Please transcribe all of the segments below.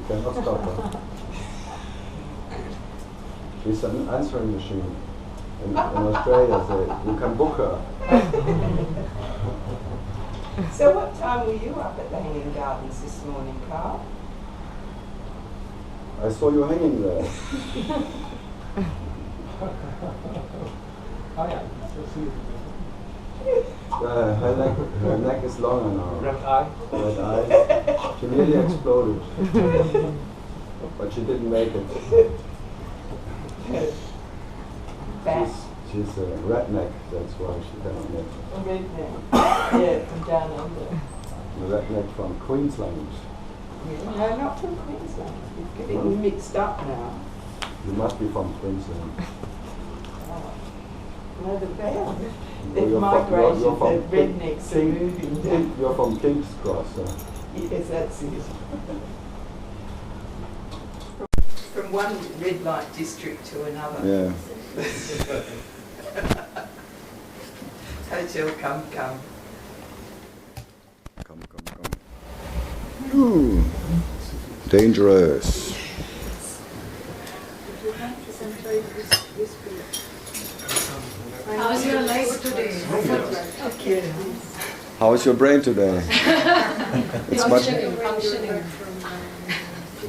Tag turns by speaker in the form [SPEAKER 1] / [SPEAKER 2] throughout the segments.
[SPEAKER 1] You cannot stop her. She's an answering machine. In Australia, you can book her.
[SPEAKER 2] So what time were you up at the Hanging Gardens this morning, Carl?
[SPEAKER 1] I saw you hanging there. Her neck is longer now.
[SPEAKER 3] Red eye.
[SPEAKER 1] Red eye. She nearly exploded. But she didn't make it. She's a redneck, that's why she cannot make it.
[SPEAKER 2] A redneck. Yeah, from down under.
[SPEAKER 1] A redneck from Queensland.
[SPEAKER 2] Yeah. No, not from Queensland. You're getting mixed up now.
[SPEAKER 1] You must be from Queensland.
[SPEAKER 2] No, they've migrated, the rednecks are moving.
[SPEAKER 1] You're from King's Cross,
[SPEAKER 2] Yes, that's it. From one red light district to another.
[SPEAKER 1] Yeah.
[SPEAKER 2] Hotel, come.
[SPEAKER 1] Come. Ooh. Dangerous.
[SPEAKER 4] How's your leg today?
[SPEAKER 2] Okay.
[SPEAKER 1] How's your brain today? It's much.
[SPEAKER 4] Functioning.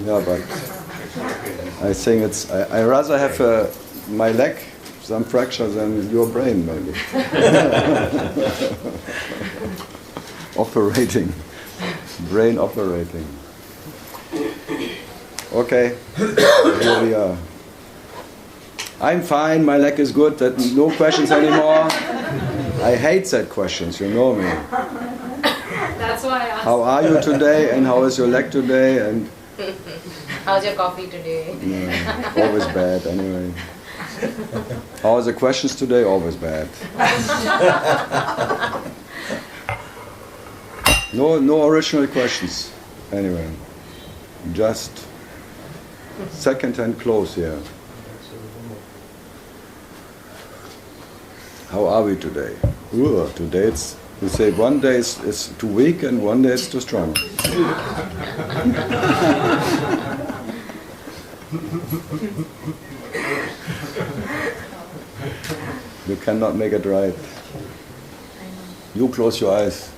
[SPEAKER 1] Yeah, but I think it's. I rather have my leg some fracture than your brain, maybe. Operating, brain operating. Okay, here we are. I'm fine. My leg is good. That no questions anymore. I hate that questions. You know me.
[SPEAKER 4] That's why I asked.
[SPEAKER 1] How are you today? And how is your leg today? And
[SPEAKER 4] how's your coffee today?
[SPEAKER 1] yeah, always bad anyway. How are the questions today? Always bad. No original questions. Anyway, just second-hand clothes here. How are we today? Ooh, today it's, we say one day is too weak and one day it's too strong. You cannot make it right. You close your eyes.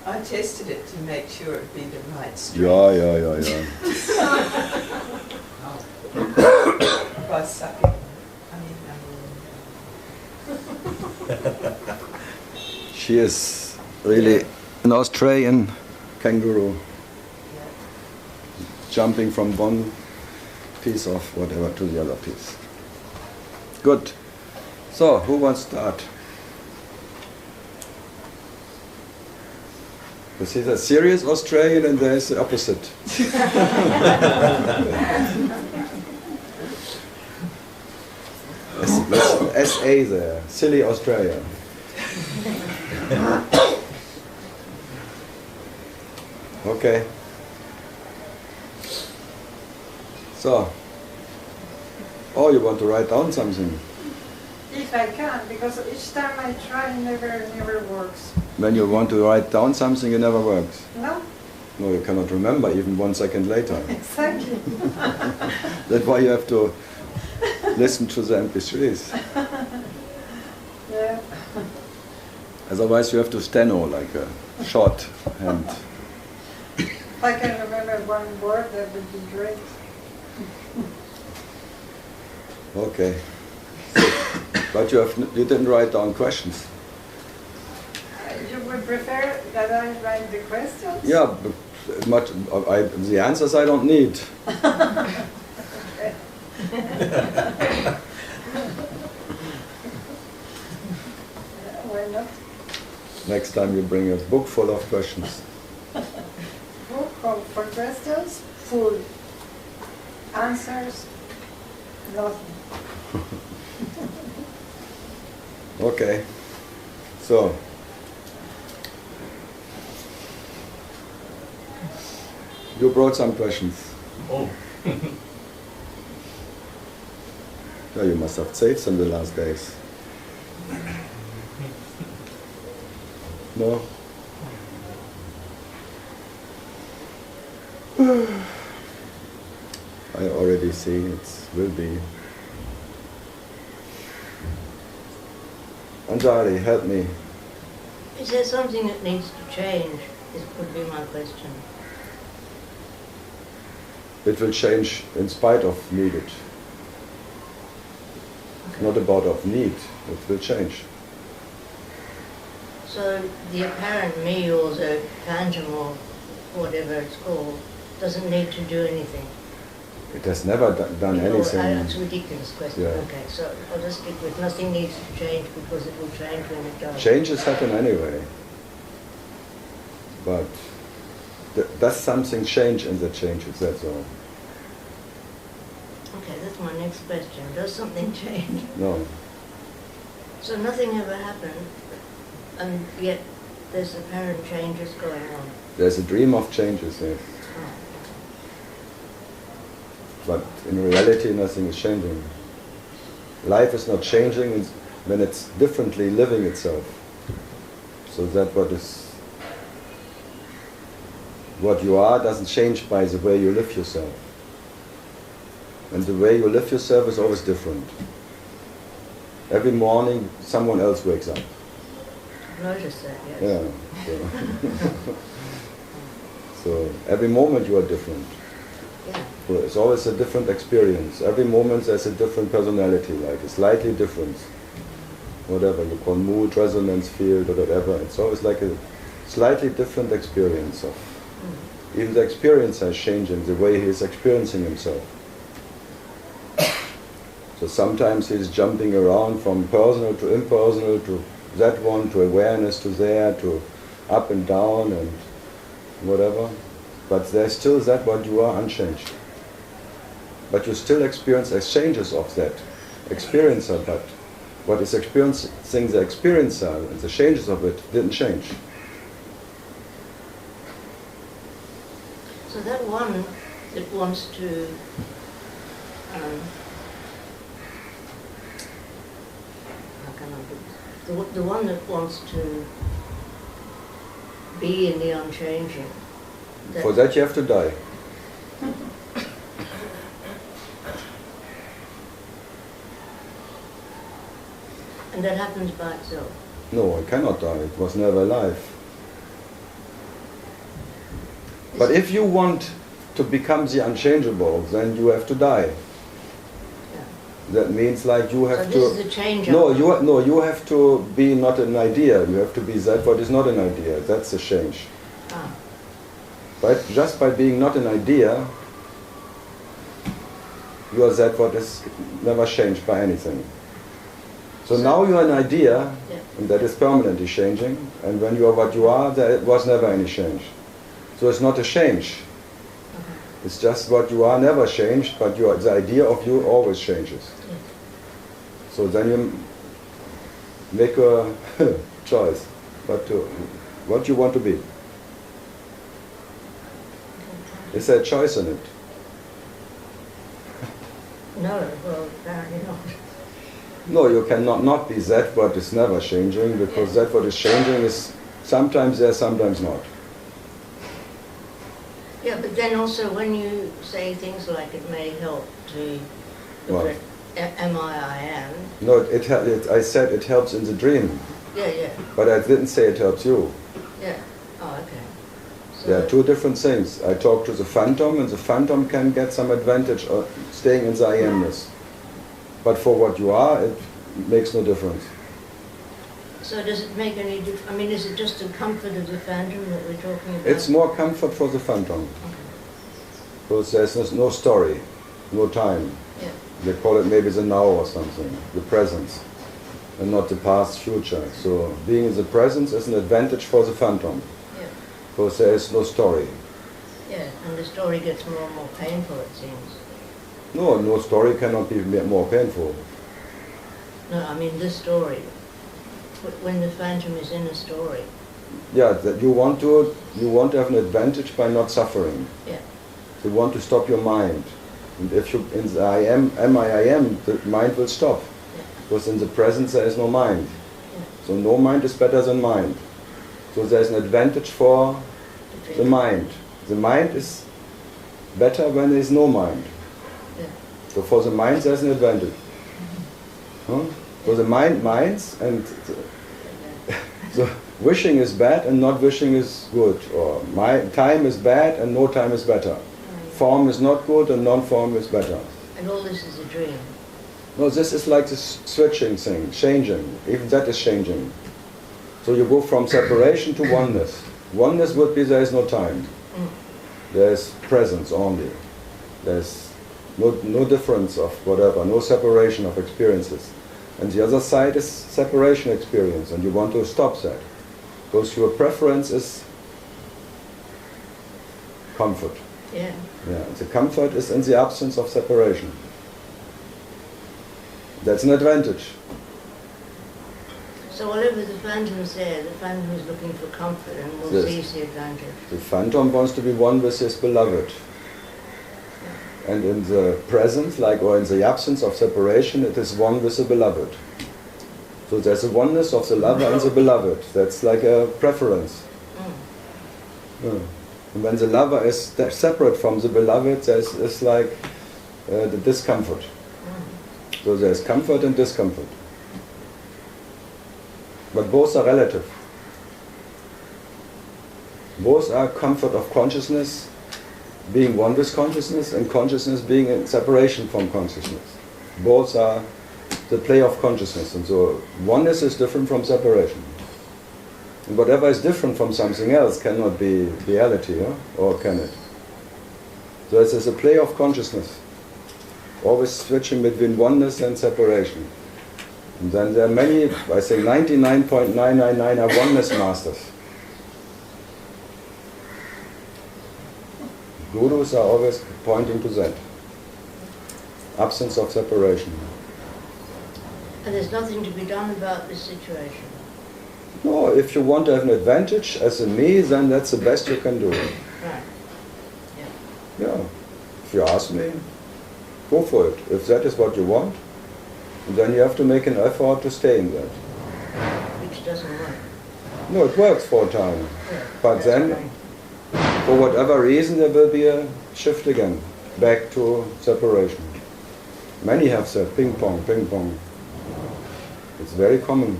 [SPEAKER 2] I tested it to make sure it'd be the right strength.
[SPEAKER 1] Yeah.
[SPEAKER 2] By sucking.
[SPEAKER 1] She is really an Australian kangaroo, jumping from one piece of whatever to the other piece. Good. So, who wants to start? You see, the serious Australian and there is the opposite. SA there, silly Australia. Okay. So, oh, you want to write down something?
[SPEAKER 5] If I can, because each time I try, never works.
[SPEAKER 1] When you want to write down something, it never works.
[SPEAKER 5] No?
[SPEAKER 1] No, you cannot remember even 1 second later.
[SPEAKER 5] Exactly.
[SPEAKER 1] That's why you have to listen to the MP3s.
[SPEAKER 5] Yeah.
[SPEAKER 1] Otherwise, you have to steno like a shorthand.
[SPEAKER 5] If I can remember one word, that would be great.
[SPEAKER 1] Okay. But you didn't write down questions.
[SPEAKER 5] You would prefer that I write the questions?
[SPEAKER 1] Yeah, but the answers I don't need.
[SPEAKER 5] Okay. Why not?
[SPEAKER 1] Next time you bring a book full of questions.
[SPEAKER 5] Book for questions, full. Answers, nothing.
[SPEAKER 1] Okay. So. You brought some questions.
[SPEAKER 3] Oh.
[SPEAKER 1] Yeah, you must have saved them the last days. No? I already see it will be. Anjali, help me.
[SPEAKER 3] Is there something that needs to change? This would be my question.
[SPEAKER 1] It will change in spite of needed.
[SPEAKER 3] Okay.
[SPEAKER 1] Not about of need, it will change.
[SPEAKER 3] So the apparent me or the phantom or whatever it's called doesn't need to do anything?
[SPEAKER 1] It has never done anything.
[SPEAKER 3] That's a ridiculous question.
[SPEAKER 1] Yeah.
[SPEAKER 3] Okay, so I'll just stick with nothing needs to change because it will change when it does.
[SPEAKER 1] Changes happen anyway. But does something change in the changes, that's all.
[SPEAKER 3] Okay, that's my next question. Does something change?
[SPEAKER 1] No.
[SPEAKER 3] So nothing ever happened, and yet there's apparent changes going on.
[SPEAKER 1] There's a dream of changes, yes.
[SPEAKER 3] Oh.
[SPEAKER 1] But in reality nothing is changing. Life is not changing when it's differently living itself. So that what you are doesn't change by the way you live yourself. And the way you live yourself is always different. Every morning someone else wakes up.
[SPEAKER 3] I've noticed that, yes.
[SPEAKER 1] Yeah. So every moment you are different.
[SPEAKER 3] Yeah.
[SPEAKER 1] So it's always a different experience. Every moment there's a different personality, like a slightly different, whatever you call mood, resonance field or whatever. It's always like a slightly different experience of. Even the experiencer is changing, the way he is experiencing himself. So sometimes he's jumping around from personal to impersonal to that one, to awareness, to there, to up and down and whatever. But there's still that what you are unchanged. But you still experience exchanges of that experiencer, but what is experiencing the experiencer and the changes of it didn't change.
[SPEAKER 3] So that one that wants to how can I put this? The one that wants to be in the unchanging.
[SPEAKER 1] For that you have to die.
[SPEAKER 3] And that happens by itself.
[SPEAKER 1] No, it cannot die. It was never alive. But if you want to become the unchangeable, then you have to die.
[SPEAKER 3] Yeah.
[SPEAKER 1] That means like you have
[SPEAKER 3] So
[SPEAKER 1] to.
[SPEAKER 3] this is the change.
[SPEAKER 1] No, you have to be not an idea. You have to be that what is not an idea. That's the change.
[SPEAKER 3] Ah.
[SPEAKER 1] But just by being not an idea, you are that what is never changed by anything. So now you are an idea,
[SPEAKER 3] Yeah.
[SPEAKER 1] and that is permanently changing. And when you are what you are, there was never any change. So it's not a change.
[SPEAKER 3] Okay.
[SPEAKER 1] It's just what you are never changed, but the idea of you always changes.
[SPEAKER 3] Yeah.
[SPEAKER 1] So then you make a choice what you want to be. Is there a choice in it?
[SPEAKER 3] No, well, apparently not.
[SPEAKER 1] No, you cannot not be that what is never changing, because that what is changing is sometimes there, sometimes not.
[SPEAKER 3] Yeah, but then also when you say things like it may help to
[SPEAKER 1] What?
[SPEAKER 3] M-I-I-M.
[SPEAKER 1] No, I said it helps in the dream,
[SPEAKER 3] Yeah.
[SPEAKER 1] but I didn't say it helps you.
[SPEAKER 3] Yeah. Oh, okay. So
[SPEAKER 1] There are two different things. I talk to the phantom, and the phantom can get some advantage of staying in the I amness. But for what you are, it makes no difference.
[SPEAKER 3] So does it make any difference? I mean, is it just the comfort of the phantom that we're talking about?
[SPEAKER 1] It's more comfort for the phantom,
[SPEAKER 3] Okay.
[SPEAKER 1] because there's no story, no time.
[SPEAKER 3] Yeah.
[SPEAKER 1] They call it maybe the now or something, the presence, and not the past, future. So being in the presence is an advantage for the phantom,
[SPEAKER 3] Yeah.
[SPEAKER 1] because there is no story.
[SPEAKER 3] Yeah, and the story gets more and more painful, it seems.
[SPEAKER 1] No story cannot be more painful.
[SPEAKER 3] No, I mean this story. When the phantom is in a story.
[SPEAKER 1] Yeah, that you want to have an advantage by not suffering.
[SPEAKER 3] Yeah.
[SPEAKER 1] You want to stop your mind. And if you in the I am, the mind will stop.
[SPEAKER 3] Yeah.
[SPEAKER 1] Because in the presence there is no mind.
[SPEAKER 3] Yeah.
[SPEAKER 1] So no mind is better than mind. So there's an advantage for the mind. The mind is better when there is no mind.
[SPEAKER 3] Yeah.
[SPEAKER 1] So for the mind there's an advantage. Huh? So the mind minds, and so wishing is bad and not wishing is good. Or time is bad and no time is better. Form is not good and non-form is better.
[SPEAKER 3] And all this is a dream.
[SPEAKER 1] No, this is like this switching thing, changing. Even that is changing. So you go from separation to oneness. Oneness would be there is no time. There is presence only. There's no difference of whatever, no separation of experiences. And the other side is separation experience, and you want to stop that. Because your preference is comfort.
[SPEAKER 3] Yeah.
[SPEAKER 1] Yeah, the comfort is in the absence of separation. That's an advantage.
[SPEAKER 3] So whatever the phantom's there, the phantom is looking for comfort and will
[SPEAKER 1] Yes.
[SPEAKER 3] seize the advantage.
[SPEAKER 1] The phantom wants to be one with his beloved. And in the presence, or in the absence of separation, it is one with the beloved. So there's a oneness of the lover and the beloved. That's like a preference. Yeah. And when the lover is separate from the beloved, it's like the discomfort. So there's comfort and discomfort. But both are relative. Both are comfort of consciousness, being one with consciousness, and consciousness being in separation from consciousness. Both are the play of consciousness, and so oneness is different from separation. And whatever is different from something else cannot be reality, or can it? So it is a play of consciousness, always switching between oneness and separation. And then there are many, I think 99.999 are oneness masters. Gurus are always pointing to that. Absence of separation.
[SPEAKER 3] And there's nothing to be done about this situation.
[SPEAKER 1] No, if you want to have an advantage as a me, then that's the best you can do.
[SPEAKER 3] Right.
[SPEAKER 1] Yeah. If you ask me, go for it. If that is what you want, then you have to make an effort to stay in that.
[SPEAKER 3] Which doesn't work.
[SPEAKER 1] No, it works for a time.
[SPEAKER 3] Yeah,
[SPEAKER 1] But
[SPEAKER 3] that's
[SPEAKER 1] then,
[SPEAKER 3] right.
[SPEAKER 1] for whatever reason, there will be a shift again, back to separation. Many have said ping pong, ping pong. It's very common.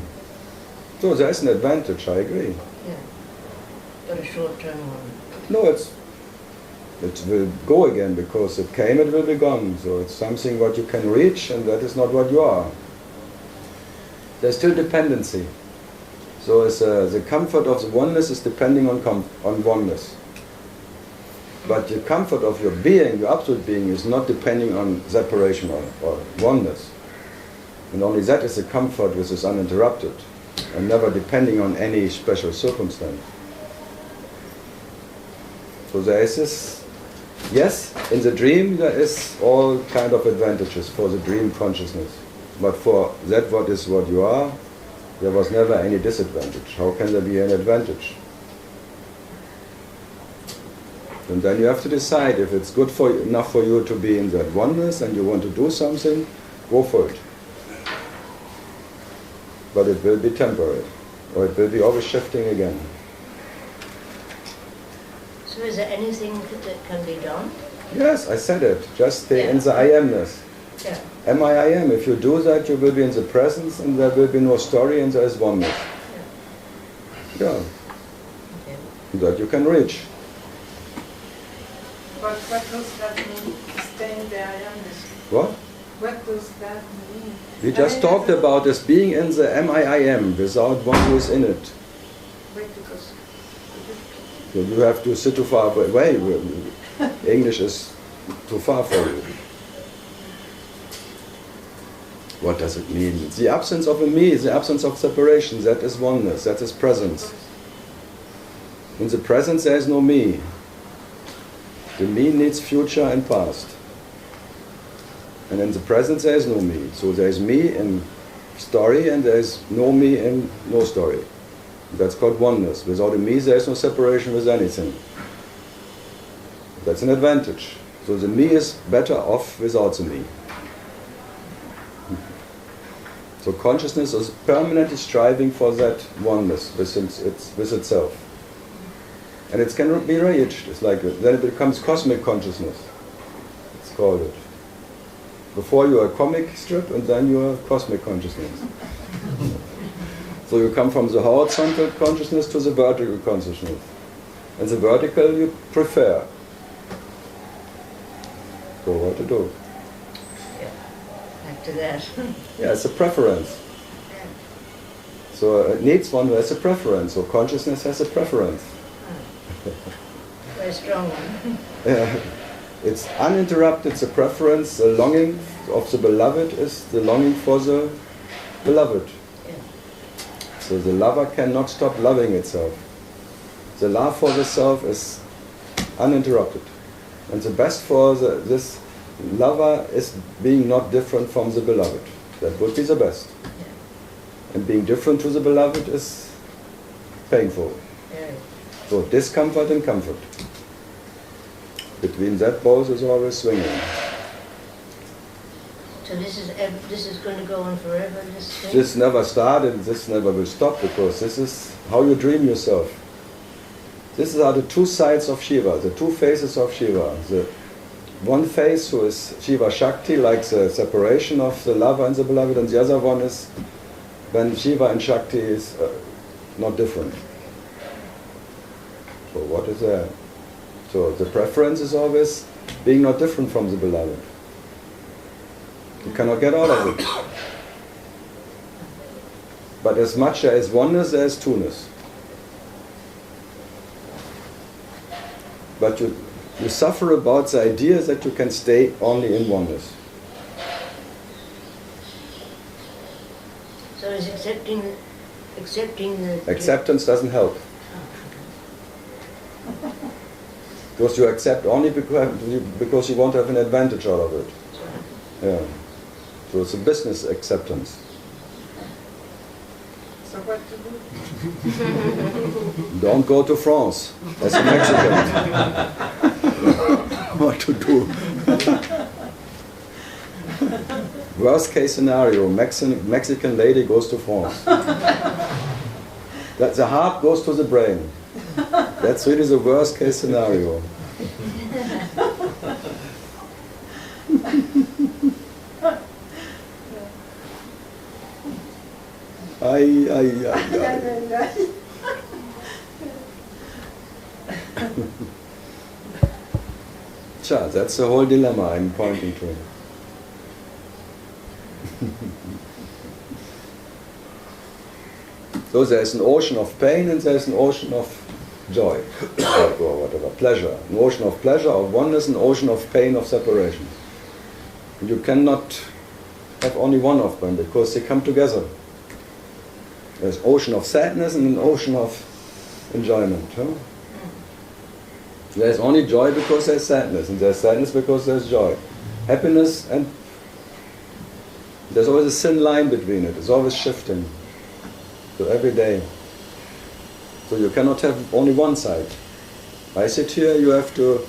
[SPEAKER 1] So there's an advantage, I agree.
[SPEAKER 3] Yeah. But a short-term one.
[SPEAKER 1] No, it will go again, because it came, it will be gone. So it's something what you can reach, and that is not what you are. There's still dependency. So it's, the comfort of the oneness is depending on oneness. But the comfort of your being, your absolute being, is not depending on separation or oneness. And only that is a comfort which is uninterrupted and never depending on any special circumstance. So there is this, yes, in the dream there is all kind of advantages for the dream consciousness. But for that what is what you are, there was never any disadvantage. How can there be an advantage? And then you have to decide if it's good enough for you to be in that oneness and you want to do something, go for it. But it will be temporary, or it will be always shifting again.
[SPEAKER 3] So is there anything that can be done?
[SPEAKER 1] Yes, I said it. Just stay in
[SPEAKER 3] Yeah.
[SPEAKER 1] the I amness.
[SPEAKER 3] Yeah.
[SPEAKER 1] I am. If you do that, you will be in the presence, and there will be no story, and there is oneness. Yeah.
[SPEAKER 3] Okay.
[SPEAKER 1] That you can reach.
[SPEAKER 5] But what does that mean, staying there, I am?
[SPEAKER 1] What?
[SPEAKER 5] What does that mean?
[SPEAKER 1] We just talked about this being in the I am without one who is in it.
[SPEAKER 5] Wait, because
[SPEAKER 1] So you have to sit too far away. English is too far for you. What does it mean? The absence of a me, the absence of separation, that is oneness, that is presence. In the presence there is no me. The me needs future and past. And in the present there is no me. So there is me in story and there is no me in no story. That's called oneness. Without a me there is no separation with anything. That's an advantage. So the me is better off without the me. So consciousness is permanently striving for that oneness with itself. And it can be reached. It's like, then it becomes cosmic consciousness. It's called it. Before you are a comic strip, and then you are cosmic consciousness. So you come from the horizontal consciousness to the vertical consciousness. And the vertical you prefer. So what to do?
[SPEAKER 3] Back to that.
[SPEAKER 1] Yeah, it's a preference. So it needs one who has a preference. So consciousness has a preference.
[SPEAKER 3] Very strong one.
[SPEAKER 1] Yeah. It's uninterrupted, the preference, the longing of the beloved is the longing for the beloved.
[SPEAKER 3] Yeah.
[SPEAKER 1] So the lover cannot stop loving itself. The love for the self is uninterrupted. And the best for this lover is being not different from the beloved. That would be the best.
[SPEAKER 3] Yeah.
[SPEAKER 1] And being different to the beloved is painful.
[SPEAKER 3] Very.
[SPEAKER 1] So discomfort and comfort. Between that both is always swinging.
[SPEAKER 3] So this is going to go on forever, this thing?
[SPEAKER 1] This never started, this never will stop, because this is how you dream yourself. These are the two sides of Shiva, the two faces of Shiva. The one face who is Shiva Shakti, like the separation of the lover and the beloved, and the other one is when Shiva and Shakti is not different. So what is there? So the preference is always being not different from the beloved. You cannot get out of it. But as much as oneness, there is two-ness. But you suffer about the idea that you can stay only in oneness.
[SPEAKER 3] So is accepting the...
[SPEAKER 1] Acceptance doesn't help. Because you accept only because you want to have an advantage out of it. Yeah. So it's a business acceptance.
[SPEAKER 5] So what to do?
[SPEAKER 1] Don't go to France as a Mexican. What to do? Worst case scenario, Mexican lady goes to France. The heart goes to the brain. That's really the worst case scenario. Ay. Cha, that's the whole dilemma I'm pointing to. So there's an ocean of pain and there's an ocean of joy, or whatever, pleasure. An ocean of pleasure, of oneness, an ocean of pain, of separation. And you cannot have only one of them because they come together. There's an ocean of sadness and an ocean of enjoyment. Huh? There's only joy because there's sadness, and there's sadness because there's joy. Happiness, and there's always a thin line between it. It's always shifting. So every day. So you cannot have only one side. I sit here, you have to...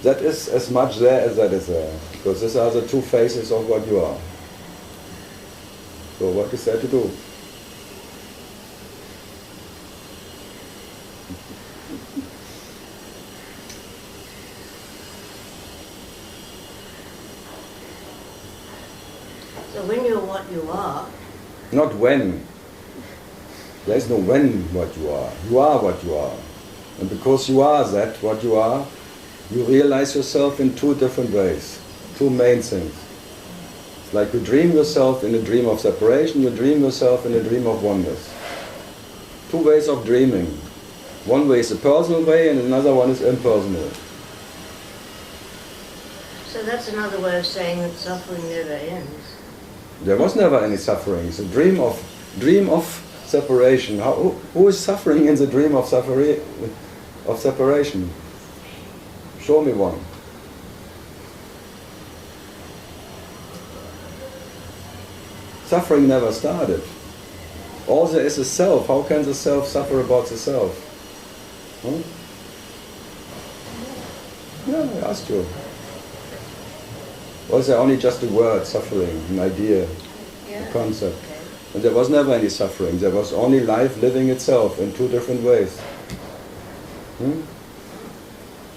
[SPEAKER 1] That is as much there as that is there. Because these are the two faces of what you are. So what is there to do?
[SPEAKER 3] So when you're what you are...
[SPEAKER 1] Not when. There is no when what you are. You are what you are. And because you are that, what you are, you realize yourself in two different ways. Two main things. It's like you dream yourself in a dream of separation, you dream yourself in a dream of oneness. Two ways of dreaming. One way is a personal way and another one is impersonal.
[SPEAKER 3] So that's another way of saying that suffering never ends.
[SPEAKER 1] There was never any suffering. It's a dream of separation. Who is suffering in the dream of separation? Show me one. Suffering never started. All there is self. How can the self suffer about the self? Huh? Yeah, I asked you. Was there only just a word, suffering, an idea, a concept?
[SPEAKER 3] Okay.
[SPEAKER 1] And there was never any suffering. There was only life living itself in two different ways.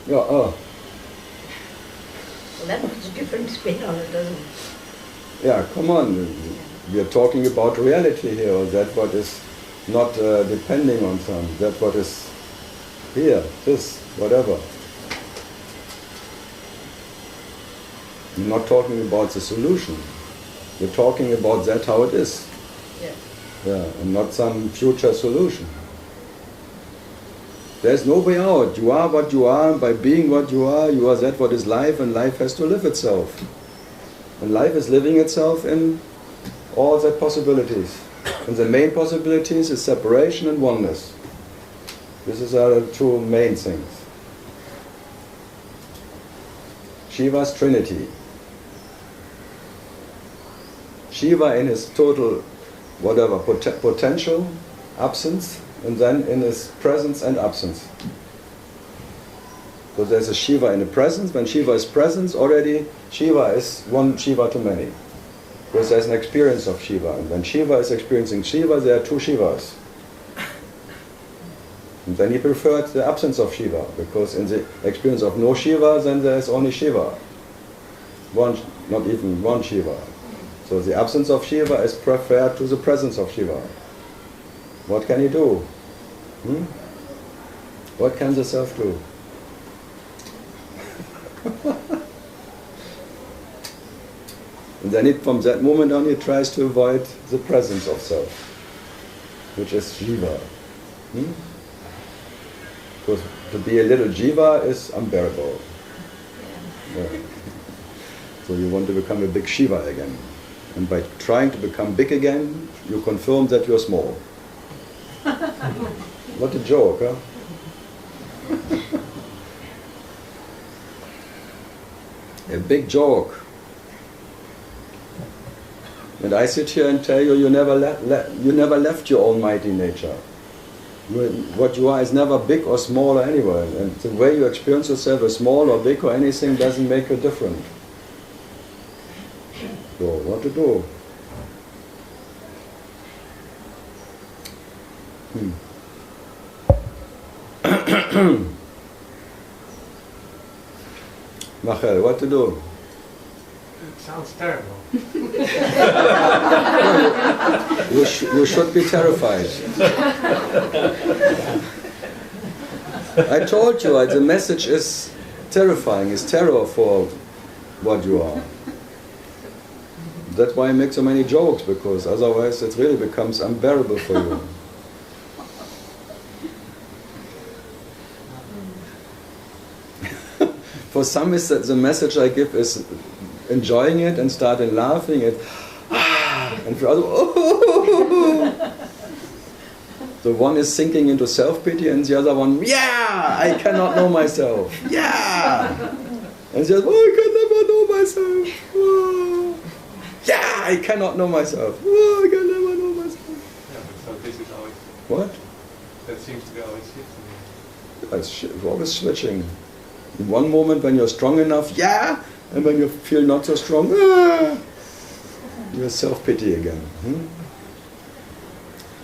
[SPEAKER 1] Yeah,
[SPEAKER 3] Well, that puts a different spin on it, doesn't it?
[SPEAKER 1] yeah, come on. We are talking about reality here. That what is not depending on some. That what is here, this, whatever. We're not talking about the solution. We're talking about that how it is.
[SPEAKER 3] Yeah.
[SPEAKER 1] Yeah, and not some future solution. There's no way out. You are what you are. By being what you are that what is life, and life has to live itself. And life is living itself in all the possibilities. And the main possibilities is separation and oneness. This are the two main things. Shiva's Trinity. Shiva in his total, whatever, potential, absence, and then in his presence and absence. So there's a Shiva in the presence. When Shiva is present already, Shiva is one Shiva too many. Because there's an experience of Shiva. And when Shiva is experiencing Shiva, there are two Shivas. And then he preferred the absence of Shiva, because in the experience of no Shiva, then there is only Shiva. One, not even one Shiva. So the absence of Shiva is preferred to the presence of Shiva. What can he do? What can the self do? And then from that moment on, he tries to avoid the presence of self, which is Shiva. Because to be a little Jiva is unbearable. Yeah. So you want to become a big Shiva again. And by trying to become big again, you confirm that you're small. What a joke, huh? A big joke. And I sit here and tell you, you never left your almighty nature. What you are is never big or small or anywhere. And the way you experience yourself as small or big or anything doesn't make you different. So, what to do? Michael, what to do?
[SPEAKER 6] It sounds terrible.
[SPEAKER 1] You should be terrified. I told you, the message is terrifying, is terror for what you are. That's why I make so many jokes, because otherwise it really becomes unbearable for you. For some, is that the message I give is enjoying it and starting laughing and for others, the one is sinking into self-pity and the other one, yeah, I cannot know myself, yeah, and the other, I can never know myself, yeah, I cannot know myself, I can never know myself.
[SPEAKER 6] Yeah, but so this is always...
[SPEAKER 1] What?
[SPEAKER 6] That seems to be always shifting.
[SPEAKER 1] It's always switching. In one moment when you're strong enough, yeah, and when you feel not so strong, you're self-pity again.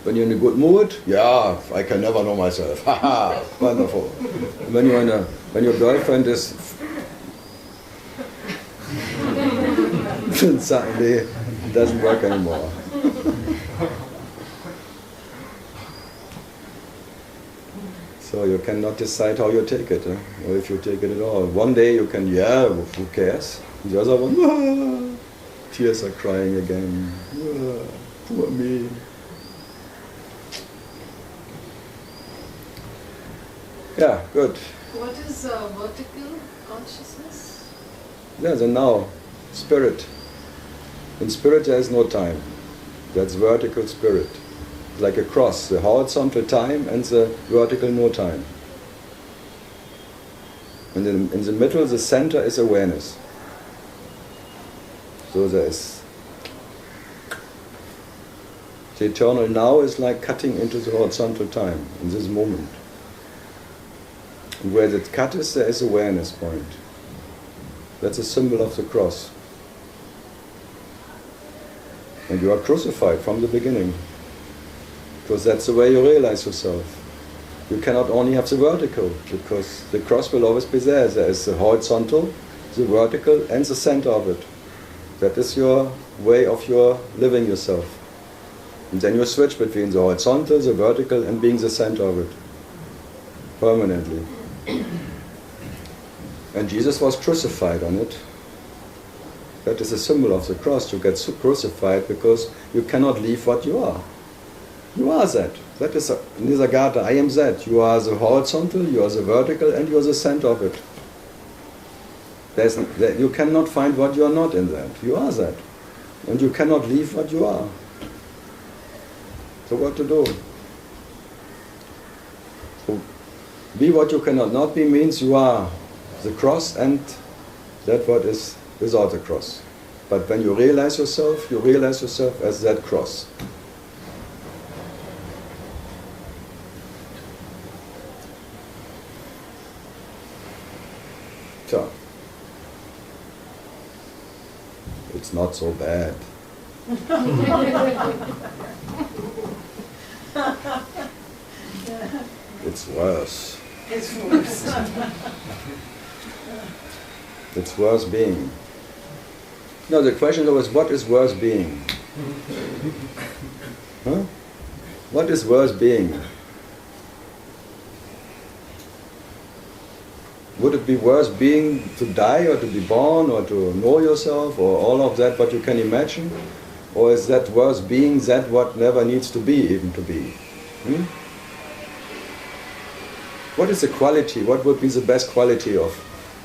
[SPEAKER 1] When you're in a good mood, yeah, I can never know myself. Haha, wonderful. And when your girlfriend is suddenly it doesn't work anymore. So you cannot decide how you take it, or if you take it at all. One day you can, yeah, who cares? The other one, tears are crying again. Poor me. Yeah, good.
[SPEAKER 4] What is vertical consciousness?
[SPEAKER 1] Yeah, the now, spirit. In spirit there is no time. That's vertical spirit. Like a cross, the horizontal time and the vertical no time. And in the middle, the center is awareness. So there is... The eternal now is like cutting into the horizontal time, in this moment. And where the cut is, there is awareness point. That's a symbol of the cross. And you are crucified from the beginning. Because that's the way you realize yourself. You cannot only have the vertical, because the cross will always be there. There is the horizontal, the vertical, and the center of it. That is your way of your living yourself. And then you switch between the horizontal, the vertical, and being the center of it. Permanently. And Jesus was crucified on it. That is a symbol of the cross. You get crucified because you cannot leave what you are. You are that. That is Nisargata. I am that. You are the horizontal, you are the vertical, and you are the center of it. You cannot find what you are not in that. You are that. And you cannot leave what you are. So what to do? So be what you cannot not be means you are the cross and that what is without the cross. But when you realize yourself as that cross. So, it's not so bad. It's worse.
[SPEAKER 5] It's worse.
[SPEAKER 1] It's worse being. No, the question was, what is worse being? Huh? What is worse being? Would it be worse being to die or to be born or to know yourself or all of that what you can imagine? Or is that worse being that what never needs to be even to be? What is the quality? What would be the best quality of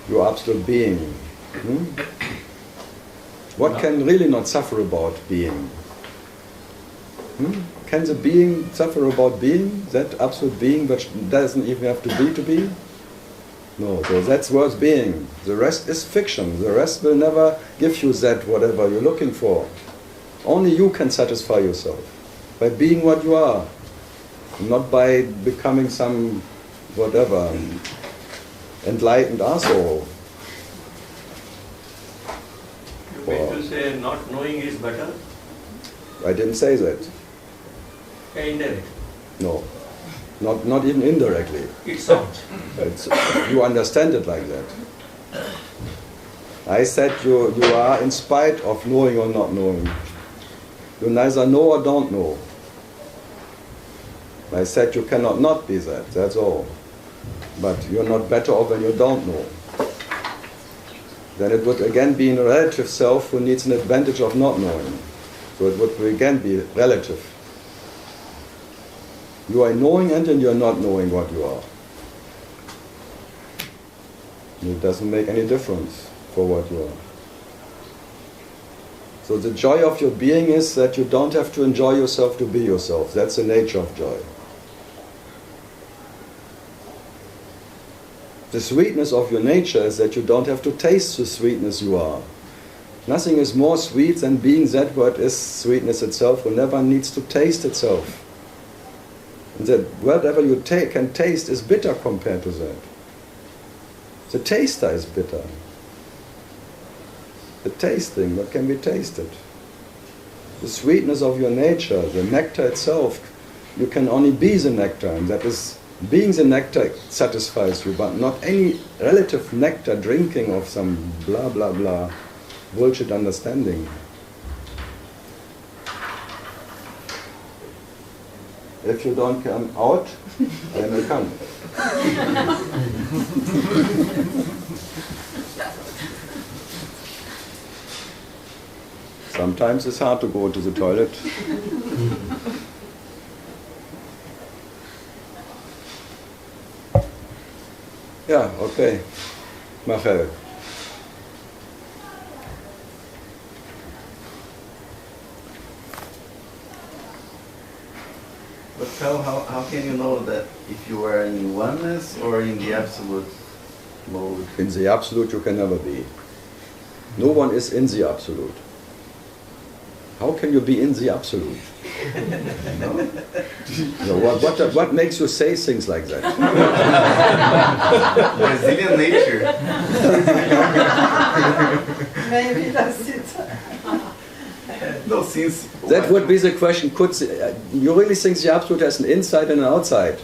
[SPEAKER 1] your absolute being? What can really not suffer about being? Can the being suffer about being? That absolute being which doesn't even have to be to be? No, so that's worth being. The rest is fiction. The rest will never give you that whatever you're looking for. Only you can satisfy yourself by being what you are, not by becoming some whatever enlightened asshole.
[SPEAKER 7] You mean to say not knowing is better?
[SPEAKER 1] I didn't say that.
[SPEAKER 7] Indirect.
[SPEAKER 1] No, not even indirectly.
[SPEAKER 7] It sounds.
[SPEAKER 1] You understand it like that. I said you are in spite of knowing or not knowing. You neither know or don't know. I said you cannot not be that, that's all. But you're not better off when you don't know. Then it would again be a relative self who needs an advantage of not knowing. So it would again be relative. You are knowing and you're not knowing what you are. It doesn't make any difference for what you are. So the joy of your being is that you don't have to enjoy yourself to be yourself. That's the nature of joy. The sweetness of your nature is that you don't have to taste the sweetness you are. Nothing is more sweet than being that what is sweetness itself, who never needs to taste itself. And that whatever you can taste is bitter compared to that. The taster is bitter. The tasting, what can be tasted? The sweetness of your nature, the nectar itself, you can only be the nectar, and that is, being the nectar satisfies you, but not any relative nectar drinking of some blah blah blah bullshit understanding. If you don't come out, then you come. Sometimes it's hard to go to the toilet. Yeah, okay. Michael.
[SPEAKER 8] But how can you know that if you are in oneness or in the absolute mode?
[SPEAKER 1] In the absolute you can never be. No one is in the absolute. How can you be in the absolute? No? So what makes you say things like that?
[SPEAKER 8] Brazilian nature.
[SPEAKER 5] Maybe that's it.
[SPEAKER 8] No, since
[SPEAKER 1] That would be the question. You really think the absolute has an inside and an outside?